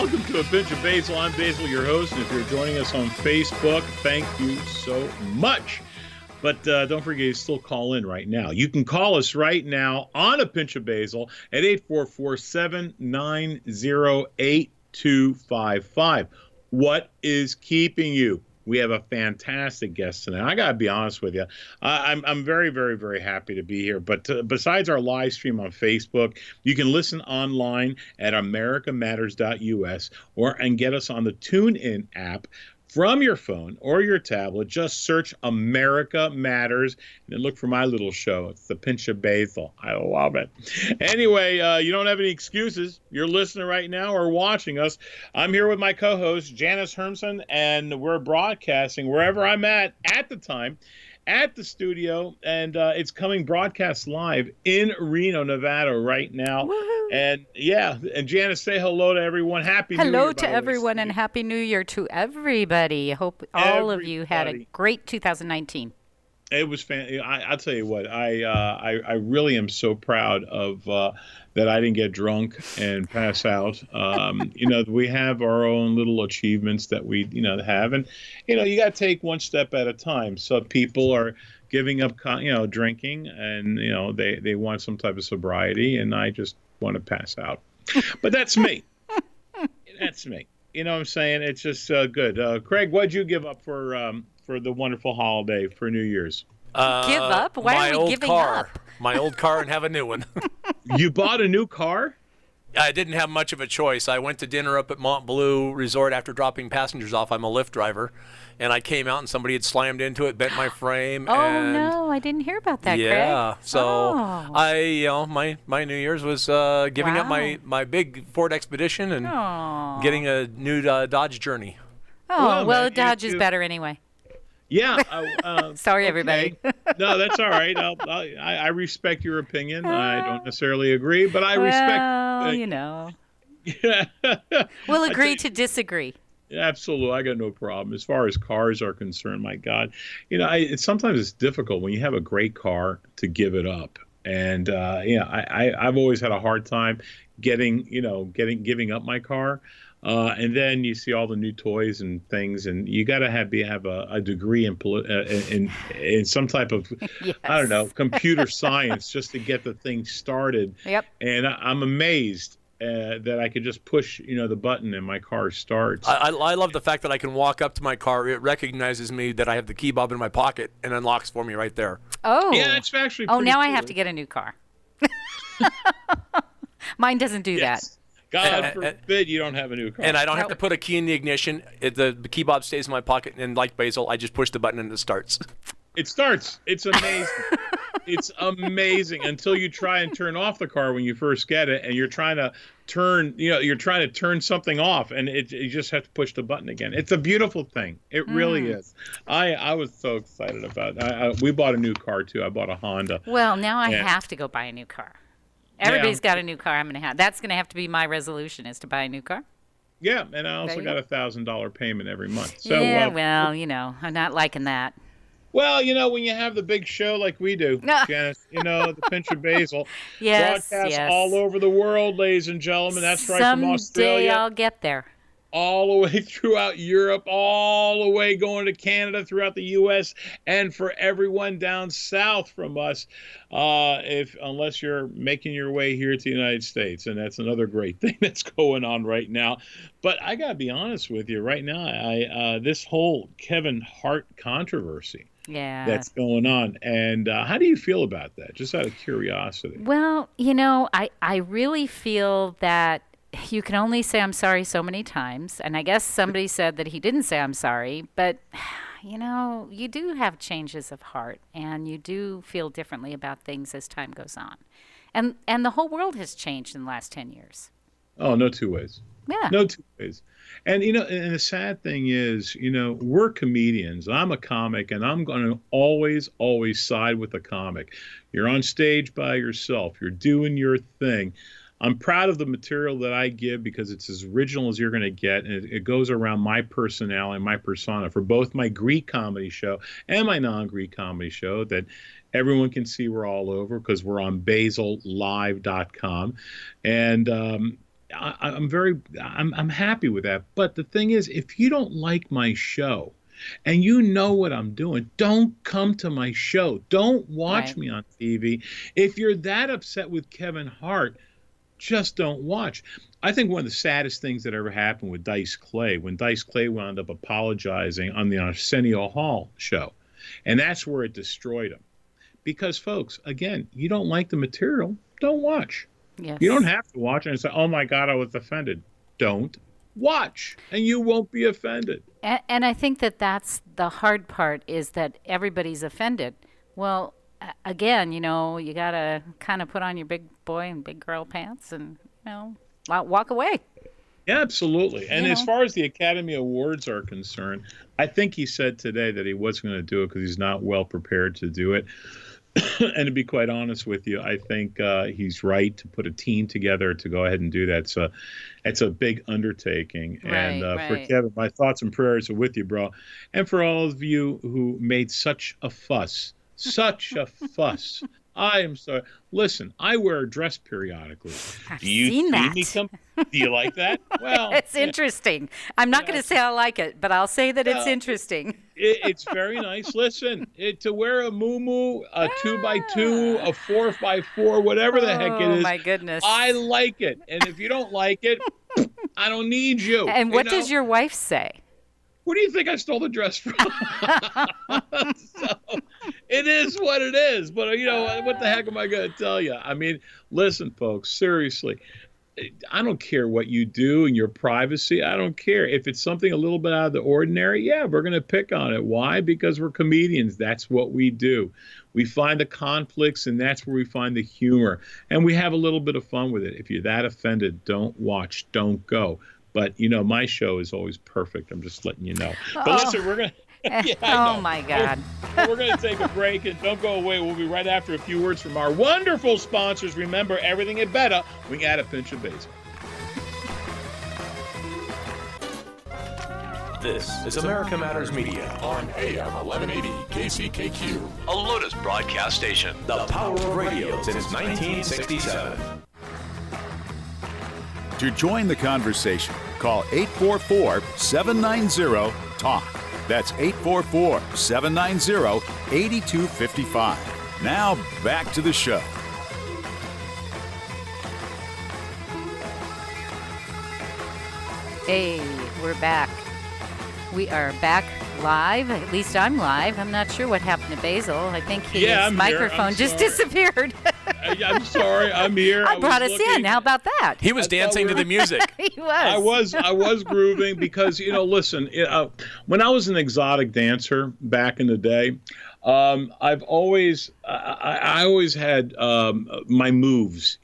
Welcome to A Pinch of Basile. I'm Basile, your host, and if you're joining us on Facebook, thank you so much. But don't forget, you still call in right now. You can call us right now on A Pinch of Basile at 844-790-8255. What is keeping you? We have a fantastic guest tonight. I got to be honest with you. I'm very, very, very happy to be here. But besides our live stream on Facebook, you can listen online at americamatters.us and get us on the TuneIn app from your phone or your tablet. Just search America Matters and then look for my little show. It's The Pinch of Basile. I love it. Anyway, you don't have any excuses. You're listening right now or watching us. I'm here with my co-host, Janice Hermson, and we're broadcasting wherever I'm at the time, at the studio, and it's coming broadcast live in Reno, Nevada right now. Woohoo. And yeah, and Janice, say hello to everyone. Happy New Year. Hello to everyone and Happy New Year to everybody. I hope all of you had a great 2019. It was I'll tell you what, I really am so proud of that I didn't get drunk and pass out. We have our own little achievements that we have, and you got to take one step at a time. So people are giving up drinking, and they want some type of sobriety, and I just want to pass out. But that's me. That's me. You know what I'm saying? It's just good. Craig, what'd you give up for the wonderful holiday for New Year's? Give up? Why are we giving up? My old car and have a new one. You bought a new car? I didn't have much of a choice. I went to dinner up at Mont Bleu Resort after dropping passengers off. I'm a Lyft driver. And I came out and somebody had slammed into it, bent my frame. Oh, no, I didn't hear about that, yeah, Craig. So my New Year's was giving up my big Ford Expedition and getting a new Dodge Journey. Oh, well, Dodge is better anyway. Yeah. Sorry, everybody. No, that's all right. I respect your opinion. I don't necessarily agree, but I respect. Yeah. We'll agree to disagree. Absolutely, I got no problem. As far as cars are concerned, my God, sometimes it's difficult when you have a great car to give it up. And I've always had a hard time giving up my car. And then you see all the new toys and things, and you got to have a degree in some type of Yes. I don't know, computer science just to get the thing started. Yep. And I'm amazed that I could just push the button and my car starts. I love the fact that I can walk up to my car. It recognizes me that I have the key fob in my pocket and unlocks for me right there. Oh. Yeah, it's actually. Oh, now cool. I have to get a new car. Mine doesn't do that. God forbid you don't have a new car. And I don't have to put a key in the ignition. The key fob stays in my pocket, and like Basil, I just push the button and it starts. It starts. It's amazing. It's amazing until you try and turn off the car when you first get it, and you're trying to turn something off, and you just have to push the button again. It's a beautiful thing. It really is. I was so excited about it. We bought a new car too. I bought a Honda. Well, now I have to go buy a new car. Everybody's got a new car. I'm going to have. That's going to have to be my resolution, is to buy a new car. Yeah, and I also got $1,000 payment every month. So, yeah, I'm not liking that. Well, when you have the big show like we do, Janice, the Pinch of Basile, yes, broadcasts all over the world, ladies and gentlemen. That's right from Australia. Someday I'll get there. All the way throughout Europe, all the way going to Canada, throughout the U.S., and for everyone down south from us, unless you're making your way here to the United States, and that's another great thing that's going on right now. But I got to be honest with you, right now, this whole Kevin Hart controversy that's going on, and how do you feel about that, just out of curiosity? Well, I really feel that you can only say I'm sorry so many times. And I guess somebody said that he didn't say I'm sorry. But, you do have changes of heart. And you do feel differently about things as time goes on. And the whole world has changed in the last 10 years. Oh, no two ways. Yeah. No two ways. And, and the sad thing is, we're comedians. I'm a comic, and I'm going to always, always side with the comic. You're on stage by yourself. You're doing your thing. I'm proud of the material that I give because it's as original as you're going to get, and it goes around my personality, my persona, for both my Greek comedy show and my non-Greek comedy show that everyone can see we're all over because we're on BasilLive.com. And I'm happy with that. But the thing is, if you don't like my show and you know what I'm doing, don't come to my show. Don't watch Right. me on TV. If you're that upset with Kevin Hart, just don't watch. I think one of the saddest things that ever happened with Dice Clay, when Dice Clay wound up apologizing on the Arsenio Hall show. And that's where it destroyed him. Because, folks, again, you don't like the material, don't watch. Yes. You don't have to watch and say, oh, my God, I was offended. Don't watch, and you won't be offended. And I think that that's the hard part, is that everybody's offended. Well, again, you got to kind of put on your big boy and big girl pants and, walk away. Yeah, absolutely. And as far as the Academy Awards are concerned, I think he said today that he wasn't going to do it because he's not well prepared to do it. And to be quite honest with you, I think he's right to put a team together to go ahead and do that. It's a big undertaking. Right, and for right. Kevin, my thoughts and prayers are with you, bro. And for all of you who made such a fuss, I am sorry. Listen, I wear a dress periodically. I've Do you seen see that. me come? Do you like that? Well, It's interesting. I'm not going to say I like it, but I'll say that it's interesting. It's very nice. Listen, to wear a muumuu, a 2x2, a 4x4, whatever the heck it Oh, is. my goodness. I like it. And if you don't like it, I don't need you. And what does your wife say? Where do you think I stole the dress from? So, it is what it is. But, what the heck am I going to tell you? I mean, listen, folks, seriously. I don't care what you do in your privacy. I don't care. If it's something a little bit out of the ordinary, yeah, we're going to pick on it. Why? Because we're comedians. That's what we do. We find the conflicts, and that's where we find the humor. And we have a little bit of fun with it. If you're that offended, don't watch. Don't go. But, my show is always perfect. I'm just letting you know. But listen, we're going to... Yeah, Oh, my God. We're going to take a break, and don't go away. We'll be right after a few words from our wonderful sponsors. Remember, everything is better when you add a pinch of basil. This is America Matters Media on AM 1180 KCKQ, a Lotus broadcast station. The power of radio since 1967. To join the conversation, call 844-790-TALK. That's 844-790-8255. Now back to the show. Hey, we're back. We are back live. At least I'm live. I'm not sure what happened to Basil. I think his Yeah, I'm here. microphone I'm just sorry. disappeared. I'm sorry. I'm here. I brought was us looking. in. How about that? He was dancing to the music. He was. I was grooving because, listen, when I was an exotic dancer back in the day, I always had my moves,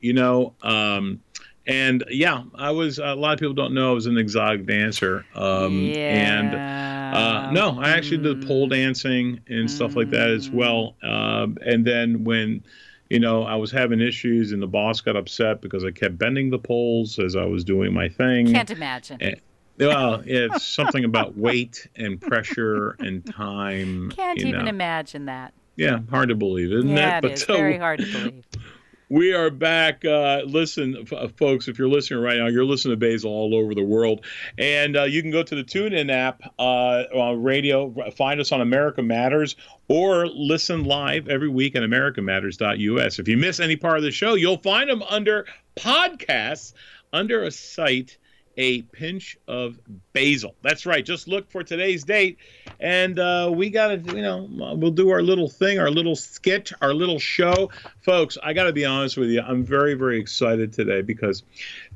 and yeah, I was. A lot of people don't know I was an exotic dancer. And no, I actually did pole dancing and stuff like that as well. And then when, I was having issues and the boss got upset because I kept bending the poles as I was doing my thing. Can't imagine. Well, it's something about weight and pressure and time. Can't even imagine that. Yeah, hard to believe, isn't Yeah, it? it is. Very hard to believe. We are back. Listen, folks, if you're listening right now, you're listening to Basil all over the world. And you can go to the TuneIn app on radio, find us on America Matters, or listen live every week at americamatters.us. If you miss any part of the show, you'll find them under podcasts, under a site, A Pinch of Basile. That's right. Just look for today's date. And we got to, we'll do our little thing, our little sketch, our little show. Folks, I got to be honest with you. I'm very, very excited today because,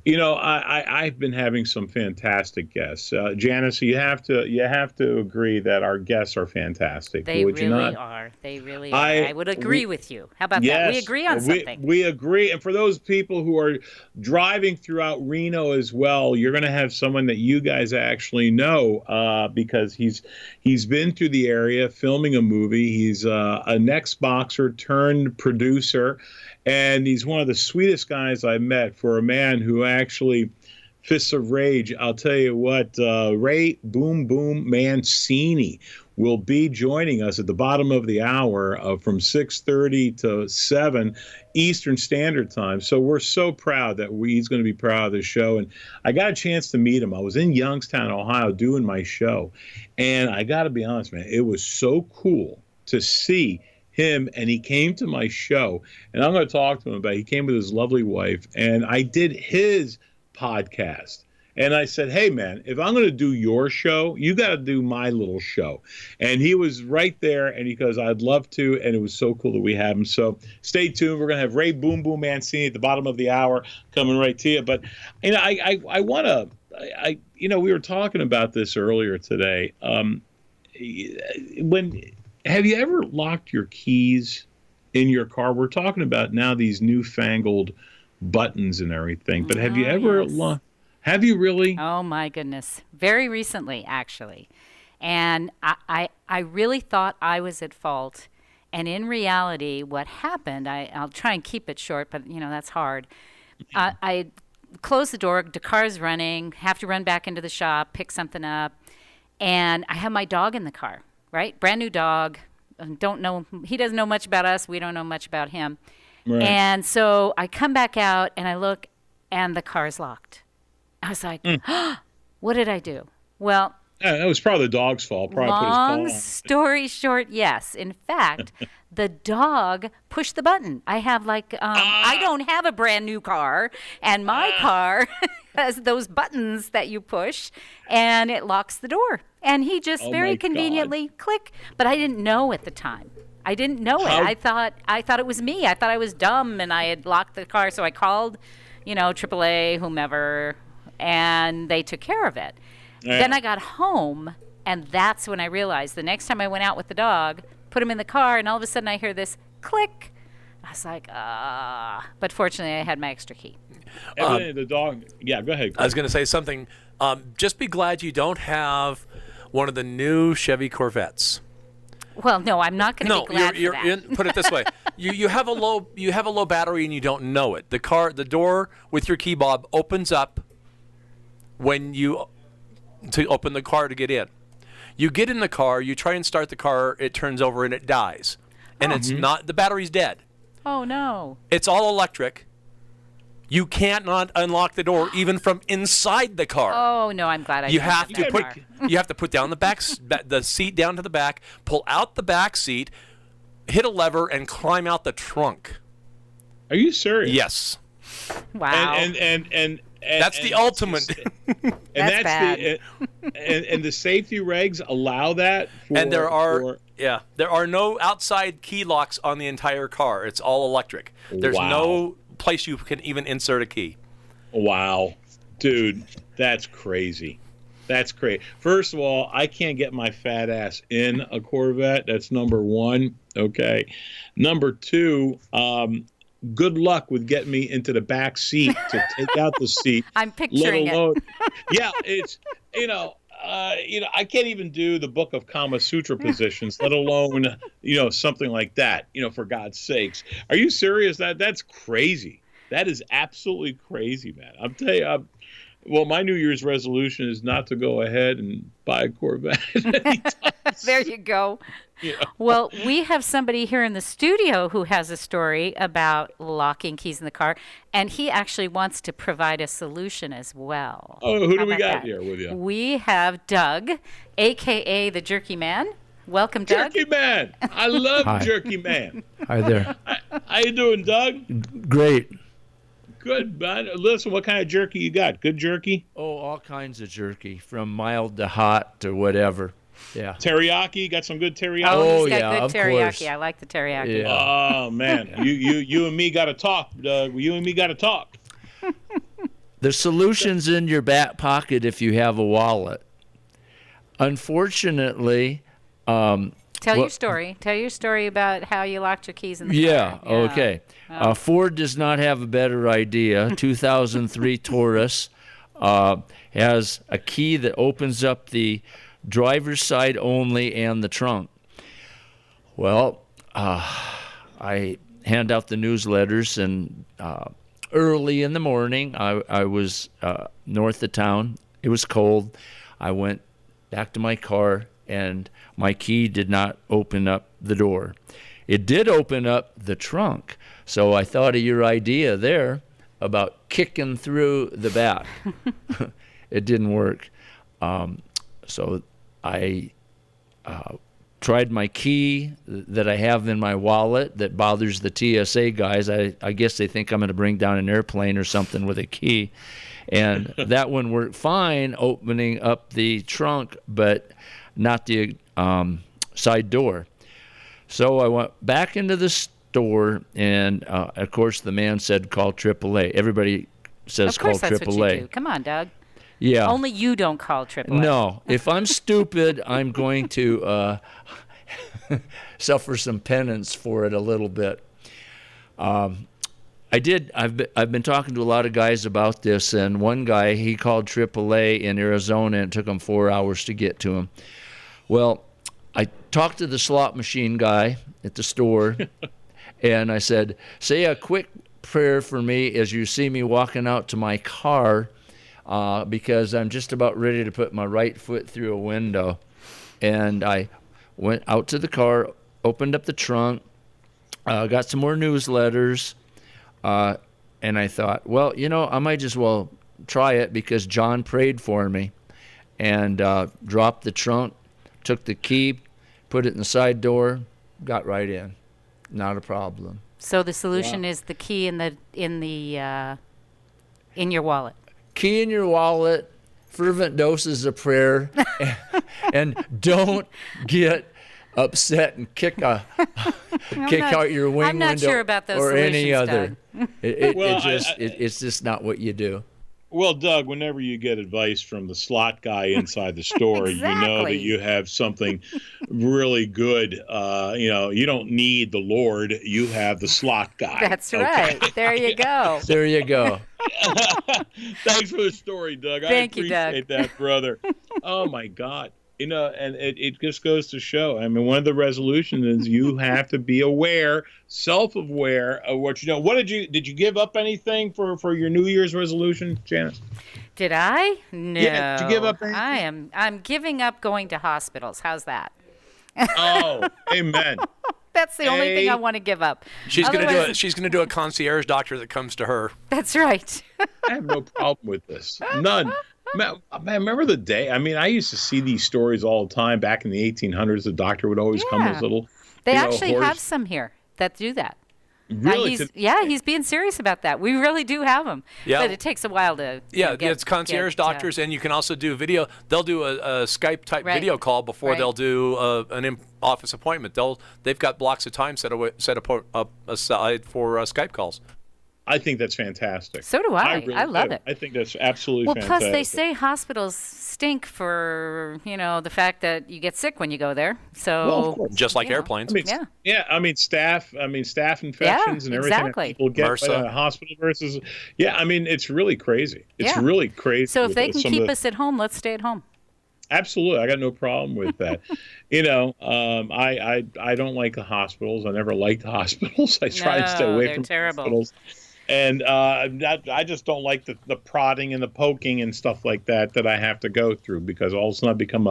I've been having some fantastic guests. Janice, you have to agree that our guests are fantastic. They would you really not? are. They really are. I would agree with you. How about Yes, that? We agree on something. We agree. And for those people who are driving throughout Reno as well, you're going to have someone that you guys actually know because he's been through the area filming a movie. He's an ex-boxer turned producer, and he's one of the sweetest guys I met for a man who actually Fists of Rage. I'll tell you what, Ray Boom Boom Mancini will be joining us at the bottom of the hour from 6:30 to 7 Eastern Standard Time. So we're so proud that he's going to be proud of the show. And I got a chance to meet him. I was in Youngstown, Ohio, doing my show. And I got to be honest, man, it was so cool to see him, and he came to my show, and I'm going to talk to him about it. He came with his lovely wife, and I did his podcast. And I said, hey, man, if I'm going to do your show, you got to do my little show. And he was right there, and he goes, I'd love to, and it was so cool that we have him. So stay tuned. We're going to have Ray Boom Boom Mancini at the bottom of the hour coming right to you. But, I want to, we were talking about this earlier today. Have you ever locked your keys in your car? We're talking about now these newfangled buttons and everything, but have you ever yes. Have you really? Oh my goodness. Very recently, actually. And I really thought I was at fault. And in reality, what happened, I'll try and keep it short, but that's hard. I closed the door, the car's running, have to run back into the shop, pick something up. And I have my dog in the car, right? Brand new dog. Don't know. He doesn't know much about us. We don't know much about him. Right. And so I come back out and I look and the car's locked. I was like, what did I do? Well, it was probably the dog's fault. Probably long put his paw on. story short, yes. In fact, the dog pushed the button. I have I don't have a brand new car, and my car has those buttons that you push, and it locks the door. And he just very conveniently click, but I didn't know at the time. I didn't know it. I thought it was me. I thought I was dumb, and I had locked the car. So I called, AAA, whomever, and they took care of it. Yeah. Then I got home, and that's when I realized the next time I went out with the dog, put him in the car, and all of a sudden I hear this click. I was like, But fortunately, I had my extra key. The dog. Yeah, go ahead. I was going to say something. Just be glad you don't have one of the new Chevy Corvettes. Well, no, I'm not going to be glad for that. Put it this way: you have a low battery and you don't know it. The door with your key fob opens up when you to open the car to get in. You get in the car, you try and start the car, it turns over and it dies, and it's not the battery's dead. Oh no! It's all electric. You can't not unlock the door even from inside the car. Oh no, I'm glad I you didn't have have to that put car. you have to put down the seat down to the back, pull out the back seat, hit a lever, and climb out the trunk. Are you serious? Yes. Wow. And that's the ultimate. That's bad. And the safety regs allow that. And there are no outside key locks on the entire car. It's all electric. There's no place you can even insert a key. Wow, dude, that's crazy. That's crazy. First of all, I can't get my fat ass in a Corvette. That's number one. Okay. Number two, good luck with getting me into the back seat to take out the seat. I'm picturing it. Yeah, it's I can't even do the book of Kama Sutra positions, let alone something like that. For God's sakes, are you serious? That's crazy. That is absolutely crazy, man. I'm telling you. Well, my New Year's resolution is not to go ahead and buy a Corvette. There you go. Well, we have somebody here in the studio who has a story about locking keys in the car, and he actually wants to provide a solution as well. Oh, who do we got here with you? We have Doug, a.k.a. the Jerky Man. Welcome, Doug. Jerky Man. I love Jerky Man. Hi there. How you doing, Doug? Great. Good, man. Listen, what kind of jerky you got? Good jerky? Oh, all kinds of jerky, from mild to hot to whatever. Yeah. Teriyaki? Got some good teriyaki? Oh, he's got good teriyaki. Course. I like the teriyaki. Yeah. Oh, man. You and me got to talk. You and me got to talk. The solution's in your back pocket if you have a wallet. Unfortunately, Tell your story. Tell your story about how you locked your keys in the car. Yeah, okay. Ford does not have a better idea. 2003 Taurus has a key that opens up the driver's side only and the trunk. Well, I hand out the newsletters, and early in the morning, I was north of town. It was cold. I went back to my car, and my key did not open up the door. It did open up the trunk, so I thought of your idea there about kicking through the back. It didn't work. So I tried my key that I have in my wallet that bothers the TSA guys. I guess they think I'm going to bring down an airplane or something with a key. And that one worked fine opening up the trunk, but not the side door. So I went back into the store, and of course the man said call AAA. Everybody says call AAA. Of course that's what you do. Come on, Doug. Yeah. Only you don't call AAA. No. If I'm stupid, I'm going to suffer some penance for it a little bit. I've been talking to a lot of guys about this, and one guy, he called AAA in Arizona, and it took him 4 hours to get to him. Well, I talked to the slot machine guy at the store, and I said, say a quick prayer for me as you see me walking out to my car, because I'm just about ready to put my right foot through a window. And I went out to the car, opened up the trunk, got some more newsletters, and I thought, well, I might as well try it because John prayed for me, and dropped the trunk, took the key, put it in the side door, got right in. Not a problem. So the solution is the key in your wallet. Key in your wallet, fervent doses of prayer, and don't get upset and kick out your wing I'm not window sure about those or solutions, any other. Doug. It's just not what you do. Well, Doug, whenever you get advice from the slot guy inside the store, Exactly. you know that you have something really good. You don't need the Lord. You have the slot guy. That's right. There you go. There you go. Thanks for the story, Doug. Thank you, Doug. I appreciate that, brother. Oh, my God. And it just goes to show. I mean, one of the resolutions is you have to be aware, self-aware of what you know. Did you give up anything for your New Year's resolution, Janice? Did I? No. Yeah, did you give up anything? I'm giving up going to hospitals. How's that? Oh, amen. That's the only thing I want to give up. She's gonna do a concierge doctor that comes to her. That's right. I have no problem with this. None. Man, remember the day? I mean, I used to see these stories all the time. Back in the 1800s, the doctor would always come with little. They actually have some here that do that. Really? He's being serious about that. We really do have them. Yeah. But it takes a while to. It's concierge doctors, and you can also do video. They'll do a Skype type video call before they'll do an office appointment. They've got blocks of time set aside for Skype calls. I think that's fantastic. So do I. Really I love it. I think that's absolutely fantastic. Well, plus they say hospitals stink for, the fact that you get sick when you go there. So just like airplanes. I mean staff infections and everything that people get at a hospital versus it's really crazy. It's really crazy. So if they can keep us at home, let's stay at home. Absolutely. I got no problem with that. I don't like the hospitals. I never liked the hospitals. I try to stay away from hospitals. And I just don't like the prodding and the poking and stuff like that I have to go through, because all of a sudden I become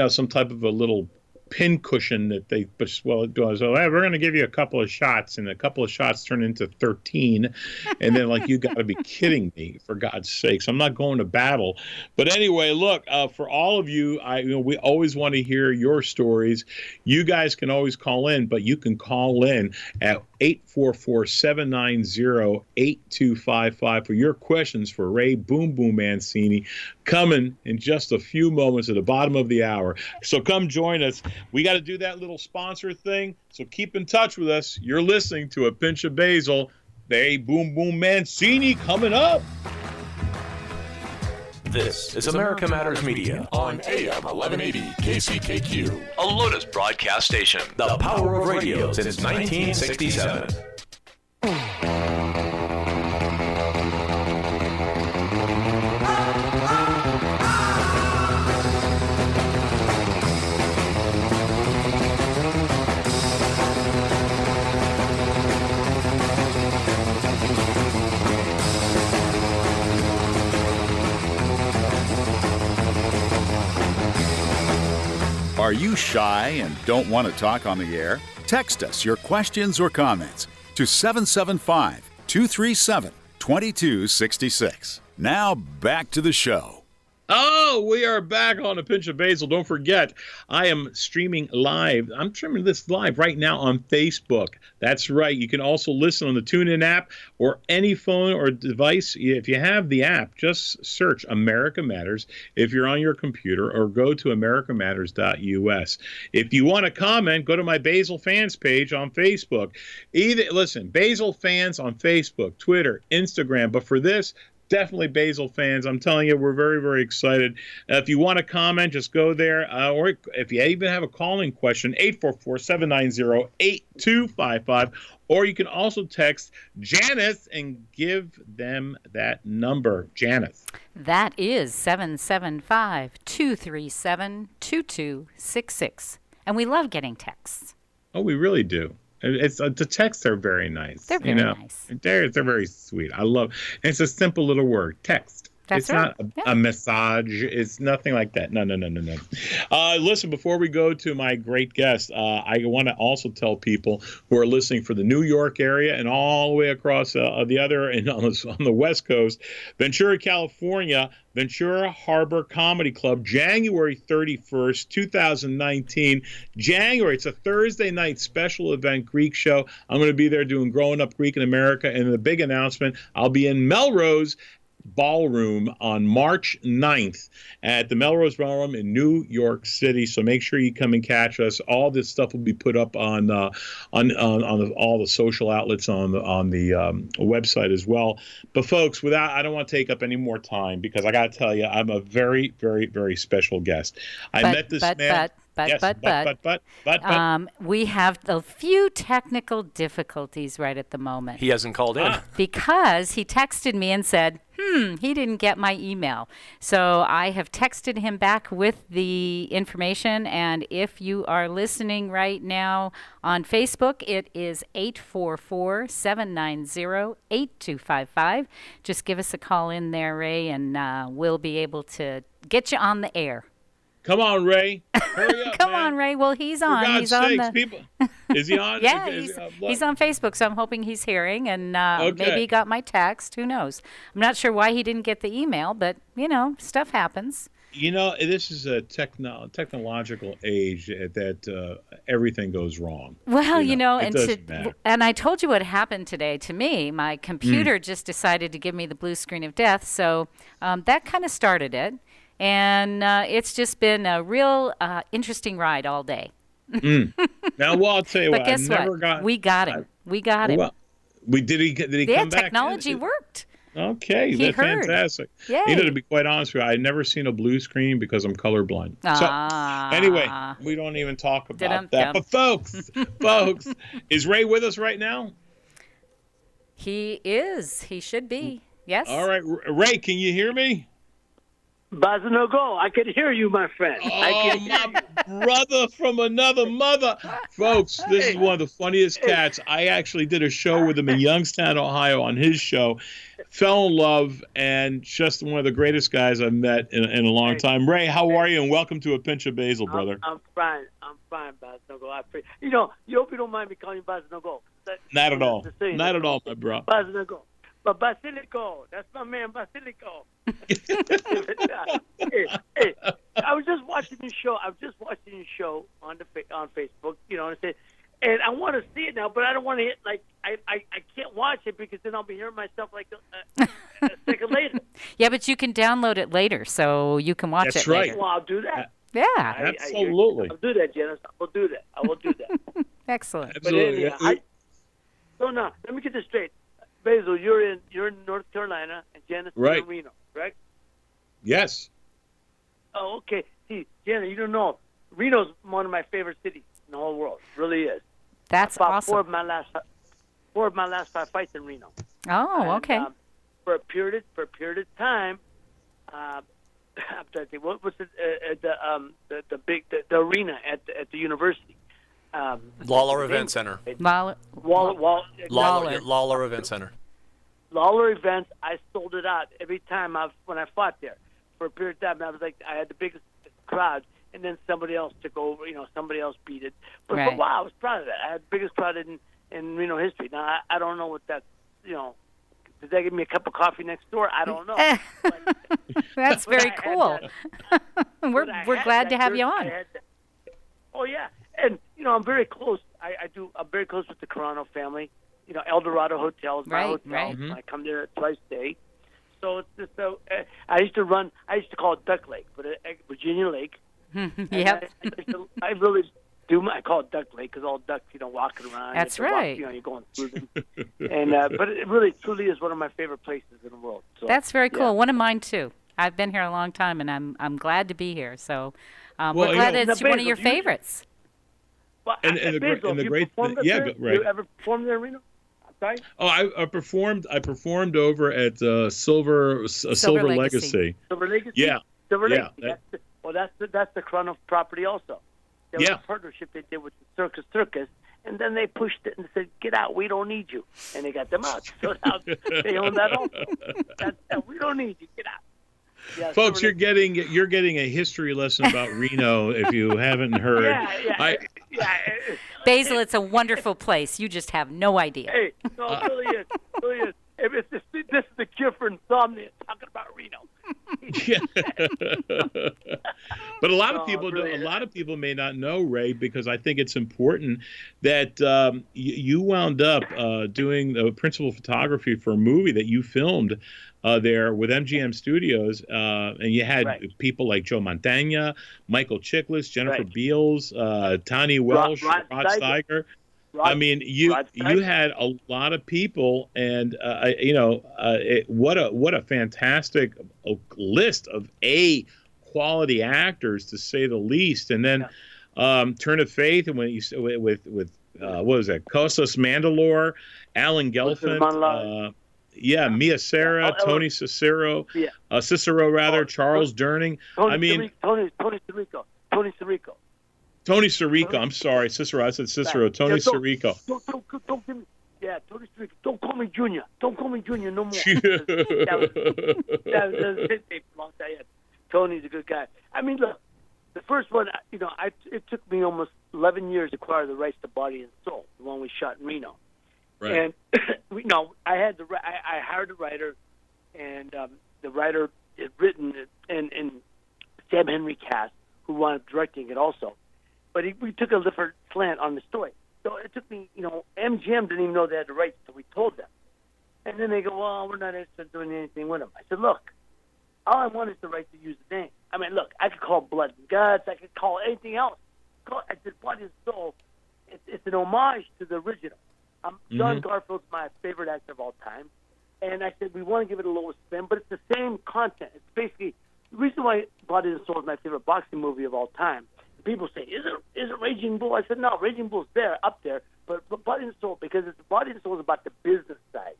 some type of a little pin cushion that they do. So we're going to give you a couple of shots, and a couple of shots turn into 13, and then you got to be kidding me, for God's sakes. I'm not going to battle. But anyway, look, for all of you, we always want to hear your stories. You guys can always call in, but you can call in at 844-790-8255 for your questions for Ray Boom Boom Mancini, coming in just a few moments at the bottom of the hour. So come join us. We got to do that little sponsor thing, so keep in touch with us. You're listening to A Pinch of Basile. Ray Boom Boom Mancini coming up. This is America Matters Media on AM 1180 KCKQ, a Lotus broadcast station. The power of radio since 1967. Are you shy and don't want to talk on the air? Text us your questions or comments to 775-237-2266. Now back to the show. Oh, we are back on A Pinch of Basile. Don't forget, I am streaming live. I'm streaming this live right now on Facebook. That's right. You can also listen on the TuneIn app or any phone or device. If you have the app, just search America Matters if you're on your computer, or go to americamatters.us. If you want to comment, go to my Basile fans page on Facebook. Listen, Basile fans on Facebook, Twitter, Instagram. But for this, definitely Basile fans. I'm telling you, we're very, very excited. If you want to comment, just go there. Or if you even have a calling question, 844-790-8255. Or you can also text Janice and give them that number. Janice. That is 775-237-2266. And we love getting texts. Oh, we really do. It's the texts are very nice. They're very nice. They're very sweet. I love. It's a simple little word, text. That's it's right. not a massage. It's nothing like that. No. Listen, before we go to my great guest, I want to also tell people who are listening for the New York area and all the way across the other and on the West Coast, Ventura, California, Ventura Harbor Comedy Club, January 31st, 2019. January, it's a Thursday night special event Greek show. I'm going to be there doing Growing Up Greek in America. And the big announcement, I'll be in Melrose Ballroom on March 9th at the Melrose Ballroom in New York City. So make sure you come and catch us. All this stuff will be put up on all the social outlets on the website as well. But folks, I don't want to take up any more time, because I got to tell you, I'm a very, very, very special guest. I met this man. We have a few technical difficulties right at the moment. He hasn't called in. Because he texted me and said, he didn't get my email. So I have texted him back with the information. And if you are listening right now on Facebook, it is 844-790-8255. Just give us a call in there, Ray, and we'll be able to get you on the air. Come on, Ray. Hurry up, Come man. on, Ray. Well, he's on. For God's he's sakes, on people. Is he on? Yeah, he's on Facebook, so I'm hoping he's hearing, and maybe he got my text. Who knows? I'm not sure why he didn't get the email, but, stuff happens. This is a technological age that everything goes wrong. Well, and I told you what happened today to me. My computer just decided to give me the blue screen of death, so that kind of started it. And it's just been a real interesting ride all day. Now, I'll tell you but what. Guess what? We got him. We got him. Well, did he come back? Technology worked. Okay, that's fantastic. Yay. To be quite honest with you, I've never seen a blue screen because I'm colorblind. So anyway, we don't even talk about that. But folks, is Ray with us right now? He is. He should be. Yes. All right, Ray, can you hear me? Basile, I can hear you, my friend. My brother from another mother. Folks, this is one of the funniest cats. I actually did a show with him in Youngstown, Ohio on his show. Fell in love, and just one of the greatest guys I've met in a long time. Ray, how are you? And welcome to A Pinch of Basile, brother. I'm fine, Basile. I appreciate. You hope you don't mind me calling you Basile. Not at all. Not at all, my bro. Basile. But Basilico, that's my man, Basilico. hey, I was just watching your show. On Facebook, and I want to see it now, but I don't want to hit I can't watch it because then I'll be hearing myself a second later. Yeah, but you can download it later, so you can watch it later. Well, I'll do that. Yeah, absolutely. I'll do that, Janice. I will do that. Excellent. Absolutely. But anyhow, so now let me get this straight. Basile, you're in North Carolina, and Janice is in Reno, correct? Yes. Oh, okay. See, Janice, you don't know, Reno's one of my favorite cities in the whole world. It really is. That's awesome. Four of my last 5 fights in Reno. Oh, okay. For a period of time, I'm trying to think. What was it? The arena at the university. Lawler Event Center. Lawler Event Center. Lawler Events. I sold it out every time when I fought there. For a period of time, I had the biggest crowd and then somebody else took over. Somebody else beat it. But for a Right. while, I was proud of that. I had the biggest pride in Reno history. Now I don't know what that's. Does that give me a cup of coffee next door? I don't know. That's very I had cool. We're had glad that to have you jersey. on. Oh yeah, and I'm very close. I'm very close with the Carano family. El Dorado Hotel is my Right, hotel. right. I come there twice a day. So it's just I used to call it Duck Lake, but Virginia Lake. Yep. I really do. I call it Duck Lake because all ducks, walking around. That's You have to right. You're going through them. And but it really, truly is one of my favorite places in the world. So, That's very cool. yeah. One of mine too. I've been here a long time, and I'm glad to be here. So Well, we're glad you know- it's Now, one of Basil, your do you- favorites. Well, And the great- Basil, and the you great performed thing- up yeah, there? right. You ever performed there, Reno? I'm sorry. Oh, I performed over at Silver Legacy. Silver Legacy. Yeah. Silver Yeah, Legacy. That's the Crown of property also. There was Yeah. a partnership they did with the Circus, and then they pushed it and said, "Get out, we don't need you," and they got them out. So now they own that also. We don't need you. Get out. Yeah, Folks, Silver you're getting a history lesson about Reno if you haven't heard. Yeah. Basil, it's a wonderful place. You just have no idea. Hey, no, it really is. It really is. This is the cure for insomnia. Talking about Reno. Yeah. But a lot of No, people really a is. lot of people may not know, Ray, because I think it's important that you wound up doing the principal photography for a movie that you filmed there with MGM Studios, and you had Right. people like Joe Mantegna, Michael Chiklis, Jennifer Right. Beals, Tani Welsh, Rod Rod Steiger. Steiger. Rod- I mean, you Rod Steiger. you had a lot of people, and what a fantastic list of quality actors, to say the least. And then Turn of Faith, and when you with what was that? Costas Mandalore, Alan Gelfand, Mia Sara, Oh, Tony Cicero, Yeah. Cicero rather, Charles Durning. Tony I mean, Sirico. Tony Sirico. Tony Sirico. I'm sorry, Cicero. I said Cicero. Right. Tony Yeah, don't- Sirico. Don't give me. Yeah, Tony Sirico. Don't call me Junior. Don't call me Junior no more. that was it. Tony's a good guy. I mean, look, the first one, it took me almost 11 years to acquire the rights to Body and Soul, the one we shot in Reno. Right. And I had I hired a writer, and the writer had written it, and Sam Henry Cass, who wound up directing it also. But we took a different slant on the story. So it took me, MGM didn't even know they had the rights until we told them. And then they go, well, we're not interested in doing anything with them. I said, look, all I want is the right to use the name. I mean, look, I could call it Blood and Guts. I could call it anything else. I said, Body and Soul, it's an homage to the original. John Garfield's my favorite actor of all time. And I said, we want to give it a little spin, but it's the same content. It's basically, the reason why Body and Soul is my favorite boxing movie of all time. People say, is it Raging Bull? I said, no, Raging Bull's up there, but Body and Soul, because Body and Soul is about the business side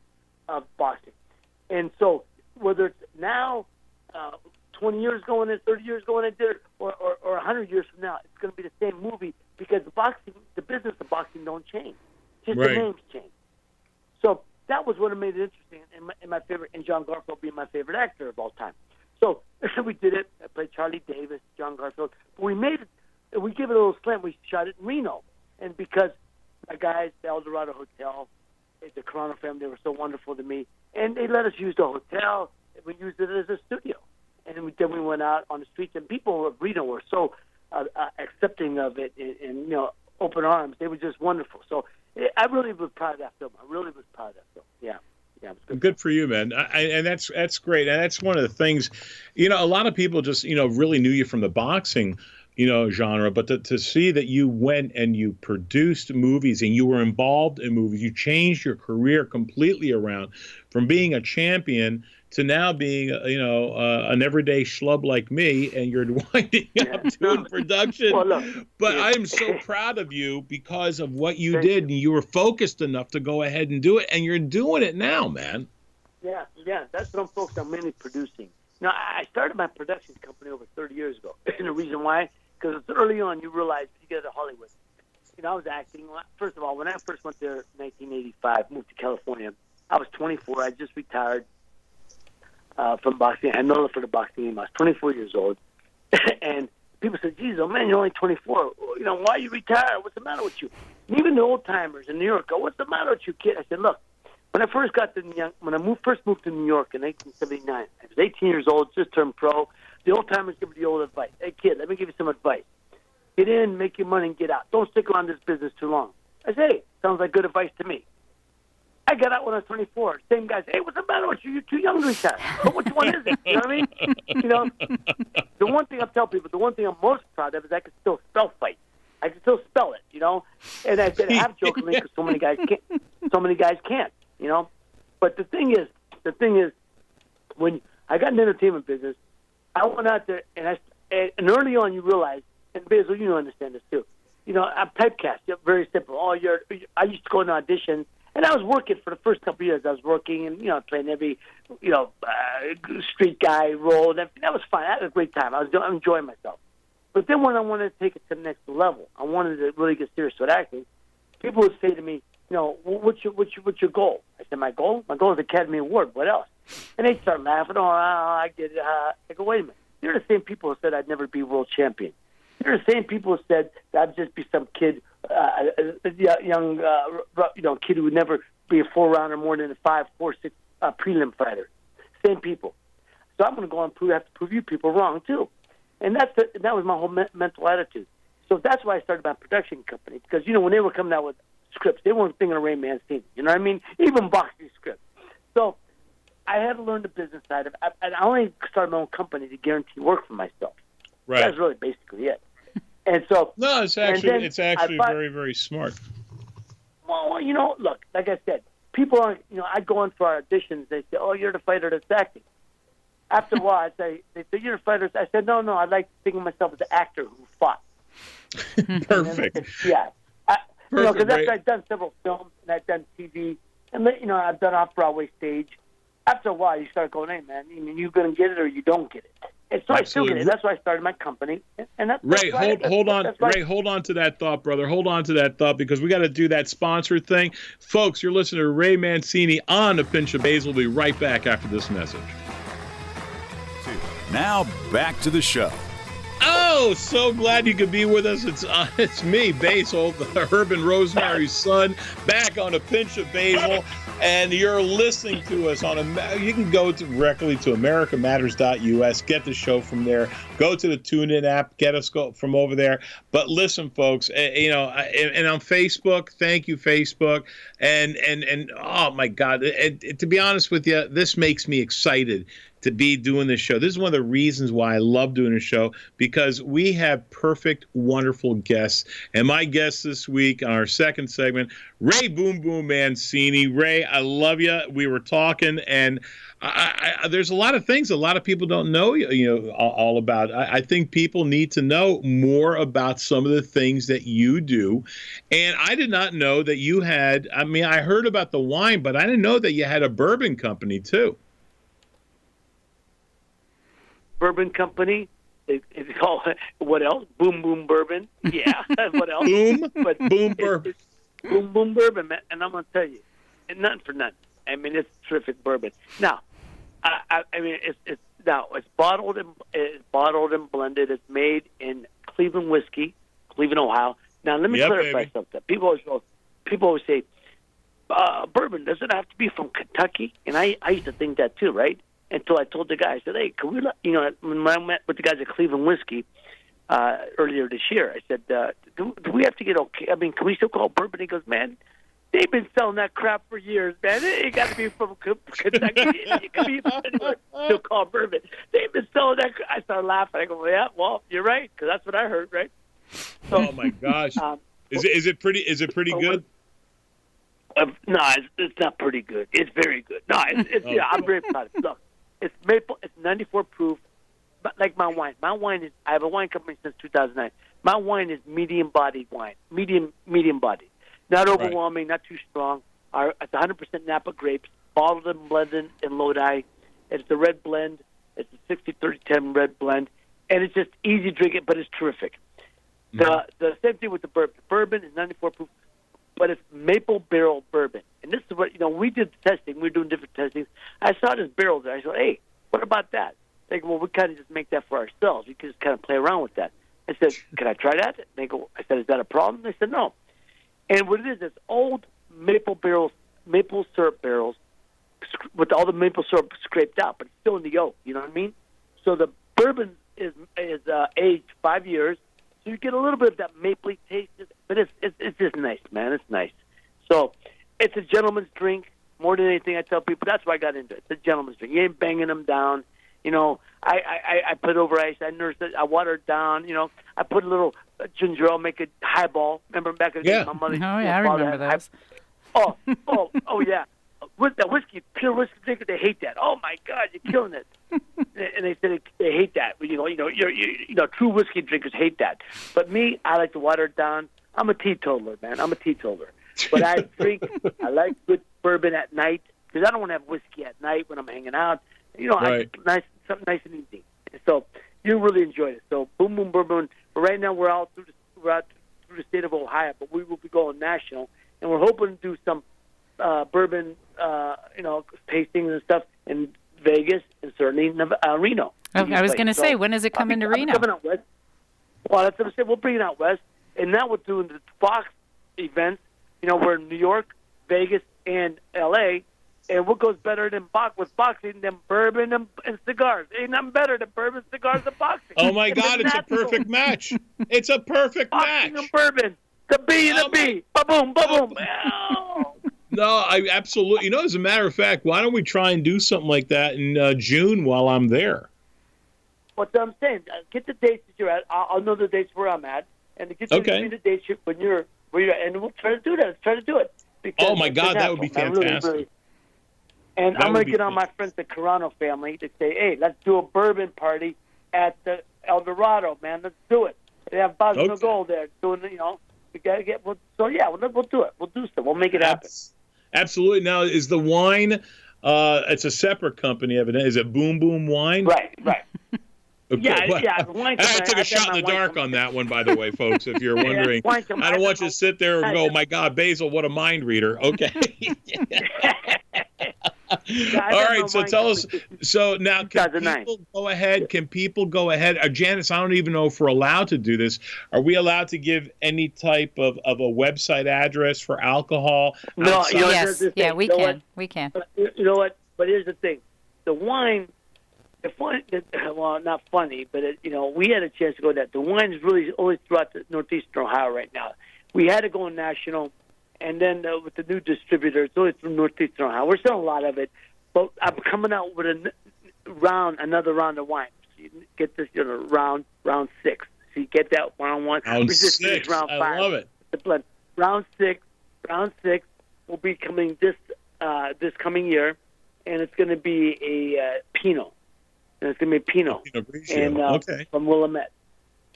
of boxing. And so whether it's now, 20 years going in, 30 years going in there, or 100 years from now, it's going to be the same movie, because the business of boxing don't change. Just Right. the names change. So that was what made it interesting, and my favorite, and John Garfield being my favorite actor of all time. So we did it. I played Charlie Davis, John Garfield. But we made it. We gave it a little slant. We shot it in Reno, and because my guys, the El Dorado Hotel, the Carano family, they were so wonderful to me, and they let us use the hotel. We used it as a studio, and then we went out on the streets, and people of Reno were so accepting of it, and open arms. They were just wonderful. So I really was proud of that film. I really was proud of that film. Yeah. Yeah, it was Good for you, man. And that's great. And that's one of the things, a lot of people just, really knew you from the boxing, genre, but to see that you went and you produced movies and you were involved in movies, you changed your career completely around from being a champion to now being, an everyday schlub like me, and you're winding up doing production. Well, look, but I am so proud of you because of what you did, and you were focused enough to go ahead and do it, and you're doing it now, man. Yeah, that's what I'm focused on, mainly producing. Now, I started my production company over 30 years ago, and the reason why, because early on you realize you get to Hollywood. I was acting. First of all, when I first went there in 1985, moved to California, I was 24. I just retired from boxing. I know for the boxing game. I was 24 years old, and people say, "Geez, oh man, you're only 24. You know, why are you retired? What's the matter with you?" And even the old timers in New York go, "What's the matter with you, kid?" I said, "Look, when I first got to first moved to New York in 1979, I was 18 years old, just turned pro. The old timers give me the old advice. Hey, kid, let me give you some advice. Get in, make your money, and get out. Don't stick around this business too long." I say, "Hey, sounds like good advice to me." I got out when I was 24. Same guys, "Hey, what's the matter with you? You're too young to retire." But which one is it? You know what I mean? You know, the one thing I tell people, the one thing I'm most proud of is I can still spell fight. I can still spell it, you know. And I said half jokingly because so many guys can't, you know. But the thing is, when I got in the entertainment business, I went out there and early on you realize, and Basil, you understand this too. You know, I'm typecast. Very simple. I used to go in auditions. And I was working for the first couple of years. I was working and, playing every, street guy role. That was fine. I had a great time. I was enjoying myself. But then when I wanted to take it to the next level, I wanted to really get serious with acting. People would say to me, what's your goal? I said, my goal is Academy Award. What else? And they start laughing. Oh, I get it. I go, wait a minute. They're the same people who said I'd never be world champion. They're the same people who said that I'd just be some kid, young kid who would never be a 4-rounder more than a 5, 4, 6 prelim fighter. Same people. So I'm going to go on and have to prove you people wrong too. And that was my whole mental attitude. So that's why I started my production company, because when they were coming out with scripts, they weren't thinking of Ray Mancini. You know what I mean? Even boxing scripts. So I had to learn the business side of it. And I only started my own company to guarantee work for myself. Right. That's really basically it. And so it's actually very, very smart. Well, look, like I said, people aren't. I go on for auditions. They say, "Oh, you're the fighter that's acting." After a while, they say, "You're the fighter." I said, "No, I like to think of myself as the actor who fought." Perfect. Yeah, because I've done several films and I've done TV, and I've done off-Broadway stage. After a while, you start going, "Hey, man, you're going to get it or you don't get it." And so I still get it. That's why I started my company. And Ray, hold on to that thought, brother. Hold on to that thought, because we got to do that sponsor thing. Folks, you're listening to Ray Mancini on A Pinch of Basile. We'll be right back after this message. Now back to the show. Oh, so glad you could be with us. It's me, Basil, the Herb and Rosemary's son, back on A Pinch of Basile, and you're listening to us you can go directly to americamatters.us, get the show from there, go to the TuneIn app, get us from over there. But listen, folks, and on Facebook, thank you, Facebook, and oh my God, to be honest with you, this makes me excited to be doing this show. This is one of the reasons why I love doing this show, because we have perfect, wonderful guests. And my guest this week on our second segment, Ray Boom Boom Mancini. Ray, I love you. We were talking, and there's a lot of things a lot of people don't know all about. I think people need to know more about some of the things that you do. And I did not know that you had, I heard about the wine, but I didn't know that you had a bourbon company too. Bourbon company. It's called, what else? Boom Boom Bourbon. Yeah. What else? Boom Bourbon. Boom Boom Bourbon, man. And I'm going to tell you, and nothing for nothing. It's terrific bourbon. Now, it's bottled and blended. It's made in Cleveland whiskey, Cleveland, Ohio. Now, let me clarify something. People always say, bourbon, does it have to be from Kentucky? And I used to think that too, right? Until I told the guy, I said, "Hey, can we?" When I met with the guys at Cleveland Whiskey earlier this year, I said, "Do we have to get okay? Can we still call bourbon?" He goes, "Man, they've been selling that crap for years, man. It got to be from Kentucky. It can be from anywhere. Still call bourbon. They've been selling that." I started laughing. I go, "Well, yeah, well, you're right, because that's what I heard, right?" So, oh my gosh, is it pretty good? No, it's not pretty good. It's very good. No, I'm very proud of it. Look. It's maple. It's 94 proof, but like my wine. My wine is. I have a wine company since 2009. My wine is medium bodied wine. Medium bodied. Not overwhelming. Not too strong. It's 100% Napa grapes, bottled and blended in Lodi. It's the red blend. It's a 60-30-10 red blend, and it's just easy drinking, but it's terrific. The same thing with the bourbon. Bourbon is 94 proof, but it's maple barrel bourbon. And this is what, we did the testing. We were doing different testings. I saw this barrel there. I said, "Hey, what about that?" They go, "Well, we kind of just make that for ourselves. We can just kind of play around with that." I said, can I try that? And they go, I said, is that a problem? They said, no. And what it is old maple syrup barrels with all the maple syrup scraped out, but it's still in the oak. You know what I mean? So the bourbon is aged 5 years, so you get a little bit of that mapley taste. But it's just nice, man. It's nice. So it's a gentleman's drink more than anything. I tell people that's why I got into it. It's a gentleman's drink. You ain't banging them down. You know, I put over ice. I nurse it. I water it down. You know, I put a little ginger ale, make it highball. Remember back in the day, my mother. Oh yeah, I remember those. Oh yeah. With that whiskey, pure whiskey drinker, they hate that. Oh my God, you're killing it. And they said they hate that. You know, true whiskey drinkers hate that. But me, I like to water it down. I'm a teetotaler, man. I'm a teetotaler. But I I like good bourbon at night because I don't want to have whiskey at night when I'm hanging out. You know, right. Something nice and easy. So you really enjoyed it. So Boom Boom Bourbon. Right now we're out through the state of Ohio, but we will be going national, and we're hoping to do some bourbon, tastings and stuff in Vegas and certainly Reno. I was going to say, when is it coming to Reno? Coming out west. Well, that's what I said. We'll bring it out west, and now we're doing the Fox events. You know, we're in New York, Vegas, and L.A., and what goes better than boxing than bourbon and cigars? Ain't nothing better than bourbon, cigars, and boxing. Oh, my God, it's a perfect match. It's a perfect boxing match. And bourbon. The B and the B. Ba-boom, ba-boom. No, I absolutely. You know, as a matter of fact, why don't we try and do something like that in June while I'm there? What I'm saying, get the dates that you're at. I'll know the dates where I'm at, and to get the dates when you're at, and we'll try to do that. Let's try to do it. Oh my God, that would be fantastic. Really. And I'm going to get on my friends, the Carano family, to say, hey, let's do a bourbon party at the El Dorado, man. Let's do it. They have Boston Gold there doing, we got to get. We'll do it. We'll do stuff. We'll make it happen. Absolutely. Now, is the wine? It's a separate company, evidently. Is it Boom Boom Wine? Right. Okay. Yeah. I took a shot in the dark on that one, by the way, folks. If you're wondering, I don't want you to sit there and go, "My God, Basil, what a mind reader." Okay. All right, so tell us. So now, can people go ahead? Janice, I don't even know if we're allowed to do this. Are we allowed to give any type of a website address for alcohol? No. Yes. Yeah, we can. We can. You know what? But here's the thing: the wine. Well, not funny, but we had a chance to go there. The wine is really only throughout the northeastern Ohio right now. We had to go national. And then with the new distributor, it's always from Northeastern Ohio. We're selling a lot of it, but I'm coming out with another round of wine. So you get this, round 6. So you get that one-on-one. Round 6. Round 5. I love it. The blend. Round six will be coming this coming year, and it's going to be a Pinot. And it's going to be a Pinot. And from Willamette.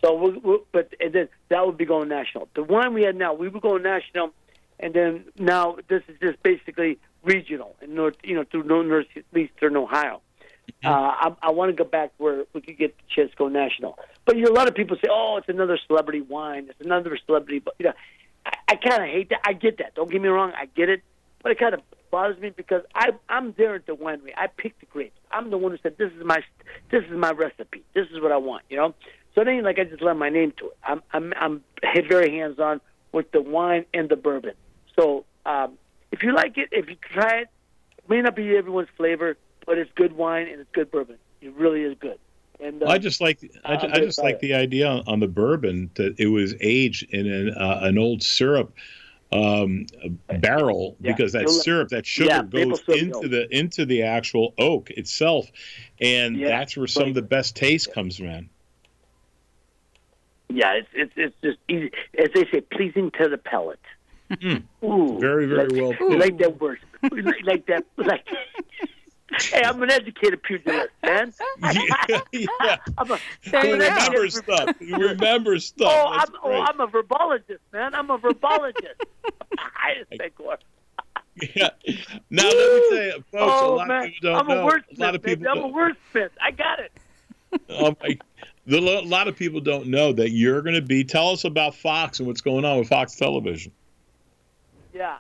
So, then that would be going national. The wine we had now, we were going national. And then now this is just basically regional in through northeastern Ohio. I want to go back where we could get the chance to go national. But a lot of people say, "Oh, it's another celebrity wine. It's another celebrity." But I kind of hate that. I get that. Don't get me wrong. I get it. But it kind of bothers me because I'm there at the winery. I picked the grapes. I'm the one who said, "This is my recipe. This is what I want." So it ain't like I just left my name to it. I'm very hands on with the wine and the bourbon. So if you like it, if you try it, it may not be everyone's flavor, but it's good wine and it's good bourbon. It really is good. And I just like the idea on the bourbon that it was aged in an old syrup barrel because that syrup, that sugar goes into the actual oak itself, and that's where some of the best taste comes, man. Yeah, it's just easy, as they say, pleasing to the palate. Ooh, very, very well put. Like that word. Like that. Hey, I'm an educated pugilist, man. You remember stuff. I'm a verbologist, man. I'm a verbologist. Highest score. Yeah. Now let me tell you, folks. A lot of people don't know. I'm a wordsmith. I got it. A lot of people don't know that you're going to be. Tell us about Fox and what's going on with Fox Television. Yeah.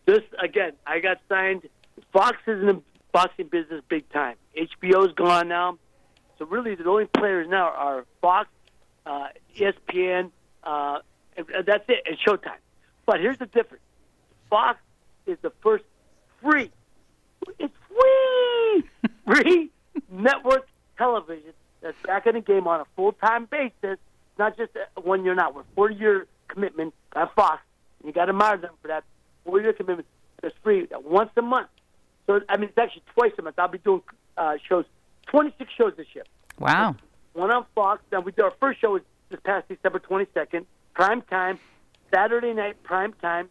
This again. I got signed. Fox is in the boxing business big time. HBO's gone now. So really, the only players now are Fox, ESPN, and that's it, and Showtime. But here's the difference. Fox is the first free. It's free network television that's back in the game on a full-time basis, not just when you're not. With 4-year commitment by Fox, and you got to admire them for that 4-year commitment. It's free once a month. So, I mean, it's actually twice a month. I'll be doing shows, 26 shows this year. Wow. One on Fox. Then we did our first show was this past December 22nd, prime time, Saturday night, prime time.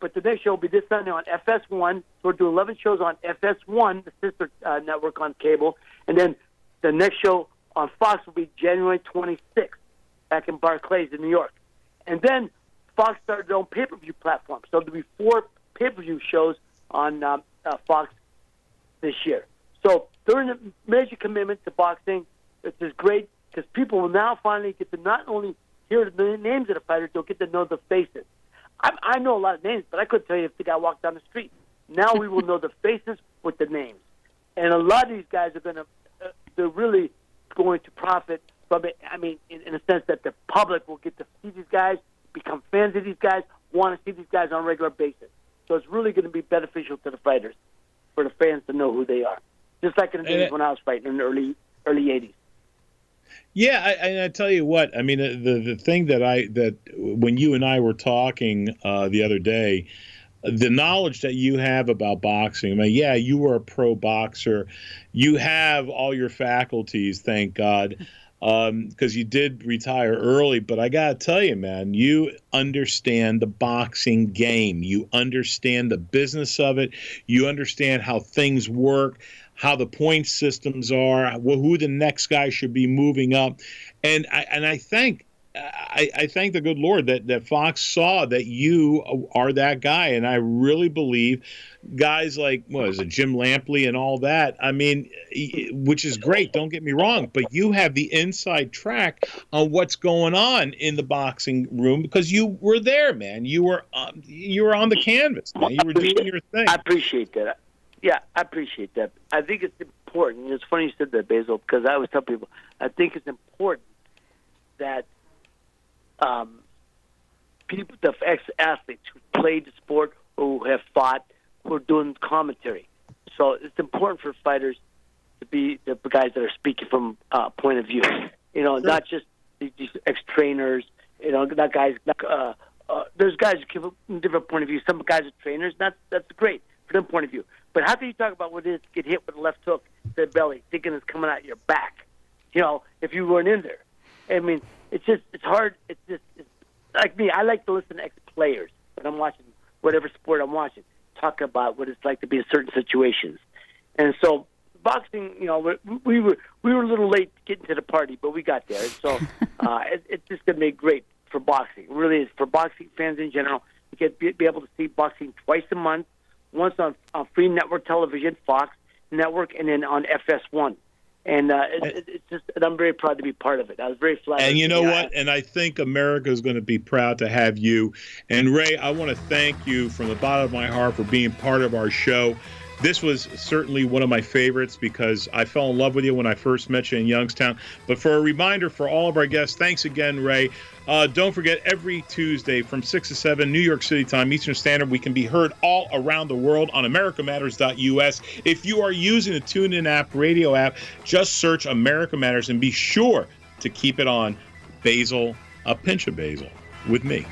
But the next show will be this Sunday on FS1. So we'll do 11 shows on FS1, the sister network on cable. And then the next show on Fox will be January 26th, back in Barclays in New York. And then Fox started their own pay-per-view platform. So there'll be 4 pay-per-view shows on Fox this year. So during the major commitment to boxing, it's just great because people will now finally get to not only hear the names of the fighters, they'll get to know the faces. I know a lot of names, but I couldn't tell you if the guy walked down the street. Now we will know the faces with the names. And a lot of these guys are going to, they're really going to profit from it. I mean, in a sense that the public will get to see these guys, become fans of these guys, want to see these guys on a regular basis. So it's really going to be beneficial to the fighters, for the fans to know who they are. Just like in the days when I was fighting in the early 80s. Yeah, I tell you what. I mean, the thing that when you and I were talking the other day, the knowledge that you have about boxing. I mean, yeah, you were a pro boxer. You have all your faculties, thank God, because you did retire early. But I gotta tell you, man, you understand the boxing game. You understand the business of it. You understand how things work, how the point systems are, who the next guy should be moving up. And I thank the good Lord that Fox saw that you are that guy. And I really believe guys like, Jim Lampley and all that, I mean, which is great, don't get me wrong, but you have the inside track on what's going on in the boxing room because you were there, man. You were on the canvas, man. You were doing your thing. I appreciate that. Yeah, I appreciate that. I think it's important. It's funny you said that, Basil, because I always tell people, I think it's important that people, the ex-athletes who played the sport or who have fought, who are doing commentary. So it's important for fighters to be the guys that are speaking from point of view. You know, not just these ex-trainers. You know, not guys. There's guys who give a different point of view. Some guys are trainers. That's great from their point of view. But how do you talk about what it is to get hit with a left hook to the belly, thinking it's coming out your back? You know, if you weren't in there. I mean, it's hard. It's like me. I like to listen to ex-players when I'm watching whatever sport I'm watching, talk about what it's like to be in certain situations. And so boxing, you know, we were a little late getting to the party, but we got there. And so it's just going to be great for boxing. It really is for boxing fans in general. You get be able to see boxing twice a month, once on free network television, Fox Network, and then on FS1. And it's just, and I'm very proud to be part of it. I was very flattered. And you know what? And I think America is going to be proud to have you. And Ray, I want to thank you from the bottom of my heart for being part of our show. This was certainly one of my favorites because I fell in love with you when I first met you in Youngstown. But for a reminder for all of our guests, thanks again, Ray. Don't forget, every Tuesday from 6 to 7 New York City time, Eastern Standard, we can be heard all around the world on americamatters.us. If you are using the TuneIn app, radio app, just search America Matters and be sure to keep it on. Basil, A Pinch of Basile with me.